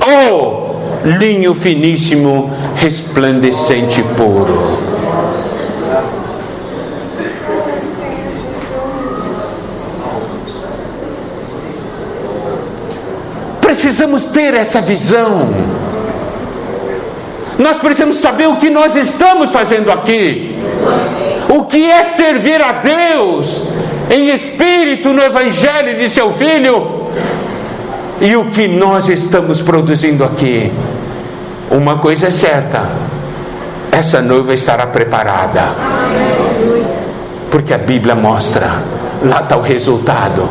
ou linho finíssimo, resplandecente e puro? Precisamos ter essa visão. Nós precisamos saber o que nós estamos fazendo aqui. O que é servir a Deus em espírito no Evangelho de seu Filho, e o que nós estamos produzindo aqui. Uma coisa é certa: essa noiva estará preparada, porque a Bíblia mostra, lá está o resultado.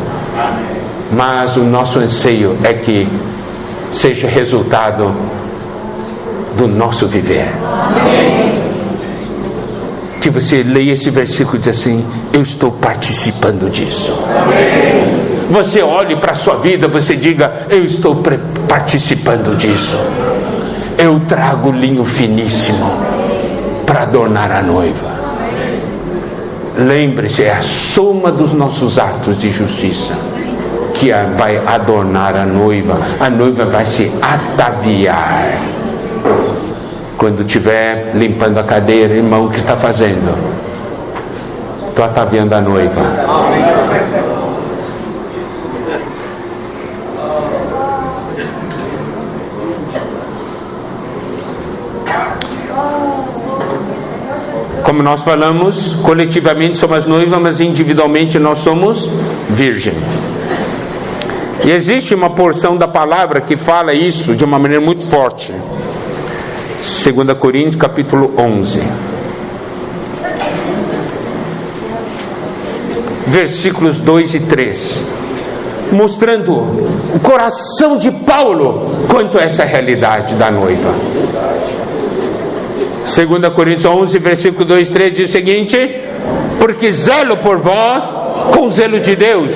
Mas o nosso anseio é que seja resultado do nosso viver. Que você leia esse versículo e diz assim: eu estou participando disso. Você olhe para a sua vida, você diga: eu estou participando disso. Eu trago linho finíssimo, para adornar a noiva. Lembre-se, é a soma dos nossos atos de justiça que vai adornar a noiva. A noiva vai se ataviar. Quando estiver limpando a cadeira, irmão, o que está fazendo? Estou ataviando a noiva. Como nós falamos, coletivamente somos noiva, mas individualmente nós somos virgem. E existe uma porção da palavra que fala isso de uma maneira muito forte. 2 Coríntios capítulo 11, versículos 2 e 3, mostrando o coração de Paulo quanto a essa realidade da noiva. 2 Coríntios 11, versículo 2 e 3 diz o seguinte: porque zelo por vós com zelo de Deus,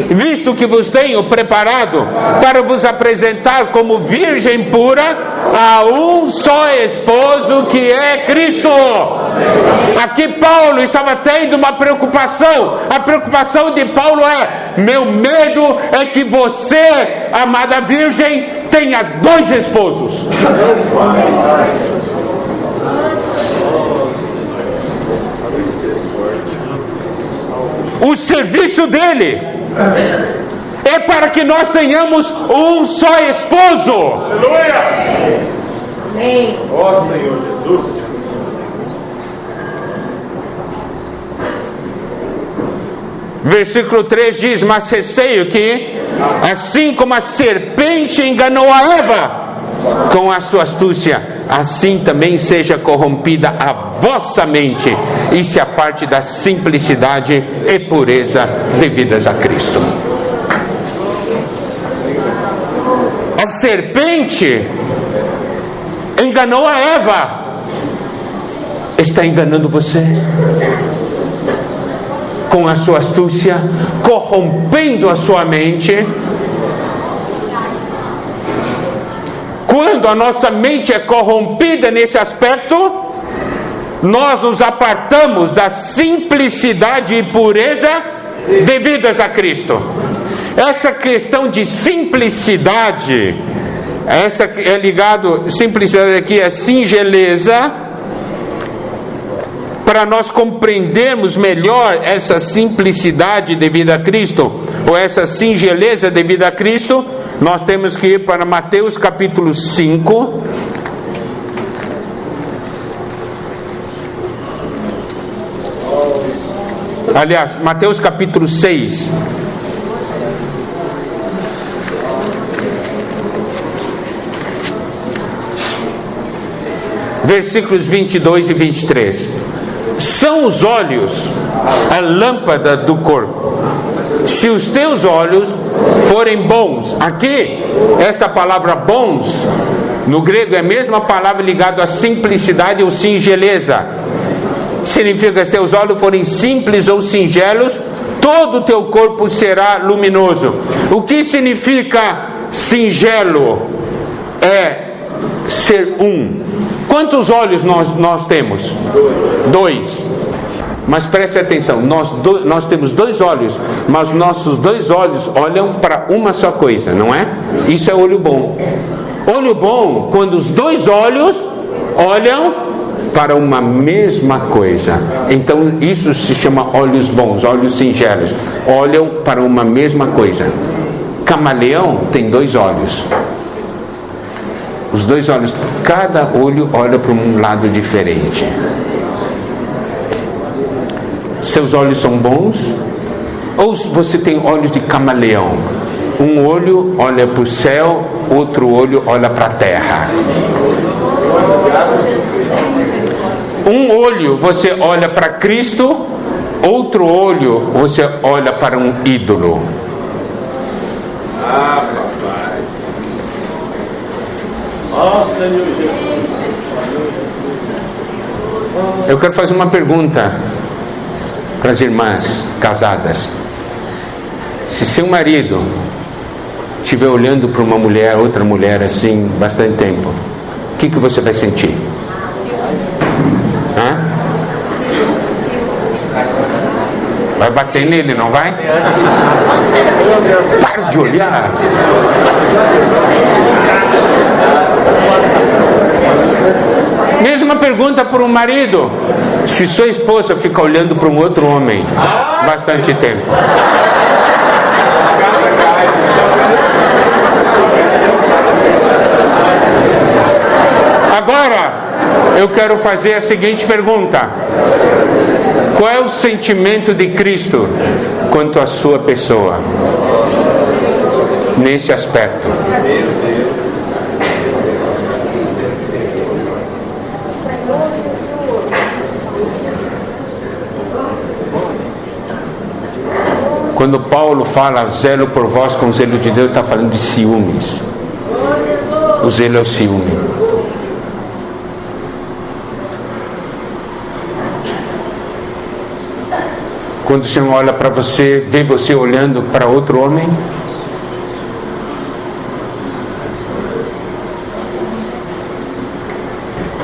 visto que vos tenho preparado para vos apresentar como virgem pura a um só esposo, que é Cristo. Aqui Paulo estava tendo uma preocupação. A preocupação de Paulo é: meu medo é que você, amada virgem, tenha 2 esposos. O serviço dele é para que nós tenhamos um só esposo. Aleluia! Amém. Ó Senhor Jesus. Versículo 3 diz: mas receio que, assim como a serpente enganou a Eva com a sua astúcia, assim também seja corrompida a vossa mente, e se aparte da simplicidade e pureza devidas a Cristo. A serpente enganou a Eva, está enganando você com a sua astúcia, corrompendo a sua mente. Quando a nossa mente é corrompida nesse aspecto, nós nos apartamos da simplicidade e pureza devidas a Cristo. Essa questão de simplicidade, essa é ligado, simplicidade aqui é singeleza. Para nós compreendermos melhor essa simplicidade devida a Cristo, ou essa singeleza devida a Cristo, nós temos que ir para Mateus capítulo 5. Aliás, Mateus capítulo 6. Versículos 22 e 23. São os olhos a lâmpada do corpo. Se os teus olhos forem bons, aqui, essa palavra bons, no grego é a mesma palavra ligada à simplicidade ou singeleza. Significa que se teus olhos forem simples ou singelos, todo o teu corpo será luminoso. O que significa singelo? É ser um. Quantos olhos nós temos? 2. Mas preste atenção, nós temos 2 olhos, mas nossos 2 olhos olham para uma só coisa, não é? Isso é olho bom. Olho bom, quando os 2 olhos olham para uma mesma coisa. Então isso se chama olhos bons, olhos singelos. Olham para uma mesma coisa. Camaleão tem 2 olhos. Os 2 olhos, cada olho olha para um lado diferente. Seus olhos são bons? Ou você tem olhos de camaleão? Um olho olha para o céu, outro olho olha para a terra. Um olho você olha para Cristo, outro olho você olha para um ídolo. Ah, papai. Ó Senhor Jesus. Eu quero fazer uma pergunta para as irmãs casadas. Se seu marido estiver olhando para uma mulher, outra mulher assim, bastante tempo, o que você vai sentir? Vai bater nele, não vai? Para de olhar. Mesma pergunta para um marido. Se sua esposa fica olhando para um outro homem bastante tempo, agora eu quero fazer a seguinte pergunta: qual é o sentimento de Cristo quanto à sua pessoa nesse aspecto? Quando Paulo fala zelo por vós com o zelo de Deus, está falando de ciúmes. O zelo é o ciúme. Quando o Senhor olha para você, vê você olhando para outro homem,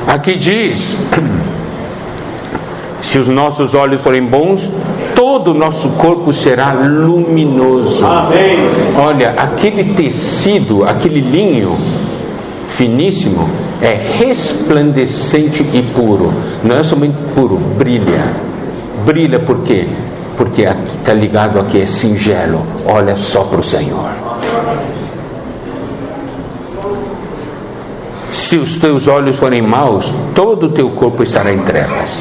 aqui diz: se os nossos olhos forem bons, todo o nosso corpo será luminoso. Amém. Olha, aquele tecido, aquele linho finíssimo é resplandecente e puro. Não é somente puro, brilha. Brilha por quê? Porque aqui está ligado, aqui é singelo. Olha só para o Senhor. Se os teus olhos forem maus, todo o teu corpo estará em trevas.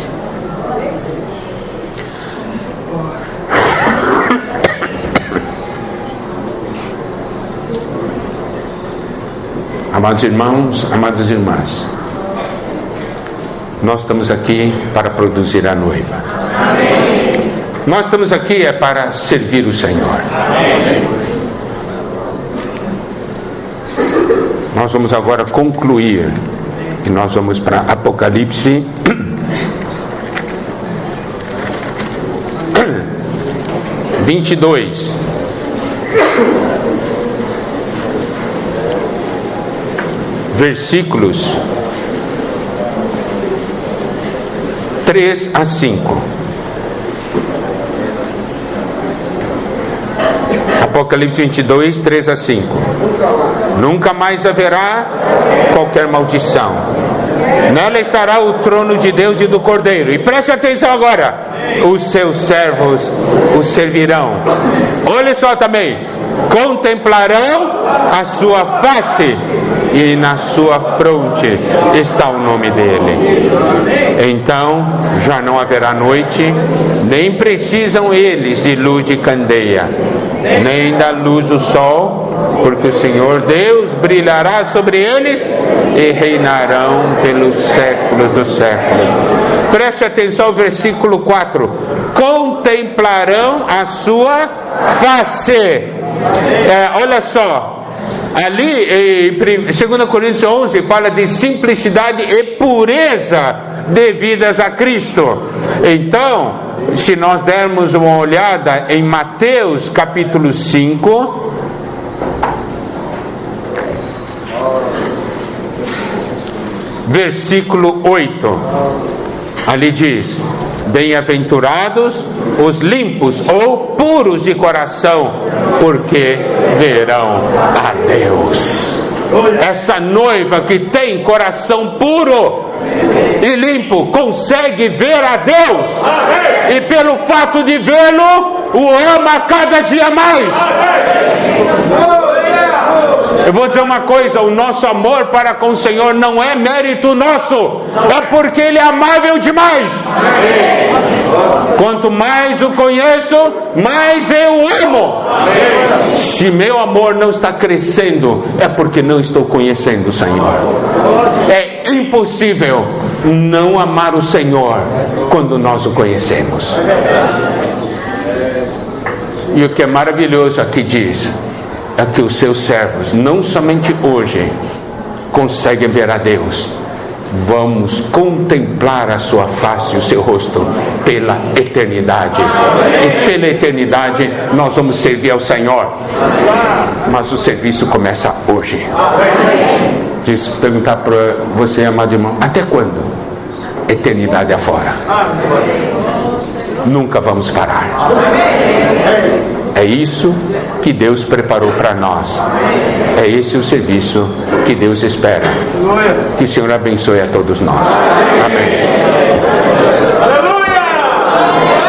Amados irmãos, amadas irmãs, nós estamos aqui para produzir a noiva. Amém. Nós estamos aqui para servir o Senhor. Amém. Nós vamos agora concluir e nós vamos para Apocalipse 22. Versículos 3 a 5. Apocalipse 22, 3 a 5. Nunca mais haverá qualquer maldição. Nela estará o trono de Deus e do Cordeiro. E preste atenção agora: os seus servos o servirão. Olha só também: contemplarão a sua face, e na sua fronte está o nome dele. Então já não haverá noite, nem precisam eles de luz de candeia, nem da luz do sol, porque o Senhor Deus brilhará sobre eles e reinarão pelos séculos dos séculos. Preste atenção ao versículo 4: contemplarão a sua face. Olha só, ali em 2 Coríntios 11 fala de simplicidade e pureza devidas a Cristo. Então, se nós dermos uma olhada em Mateus capítulo 5, versículo 8, ali diz: bem-aventurados os limpos ou puros de coração, porque verão a Deus. Essa noiva que tem coração puro e limpo consegue ver a Deus, e pelo fato de vê-lo, o ama cada dia mais. Eu vou dizer uma coisa: o nosso amor para com o Senhor não é mérito nosso, é porque Ele é amável demais. Quanto mais o conheço, mais eu amo. Se meu amor não está crescendo, é porque não estou conhecendo o Senhor. É impossível não amar o Senhor quando nós o conhecemos. E o que é maravilhoso aqui diz é que os seus servos, não somente hoje, conseguem ver a Deus. Vamos contemplar a sua face, o seu rosto, pela eternidade. E pela eternidade nós vamos servir ao Senhor. Mas o serviço começa hoje. Deixa eu perguntar para você, amado irmão: até quando? Eternidade afora. nunca vamos parar. É isso que Deus preparou para nós. É esse o serviço que Deus espera. Que o Senhor abençoe a todos nós. Amém. Aleluia!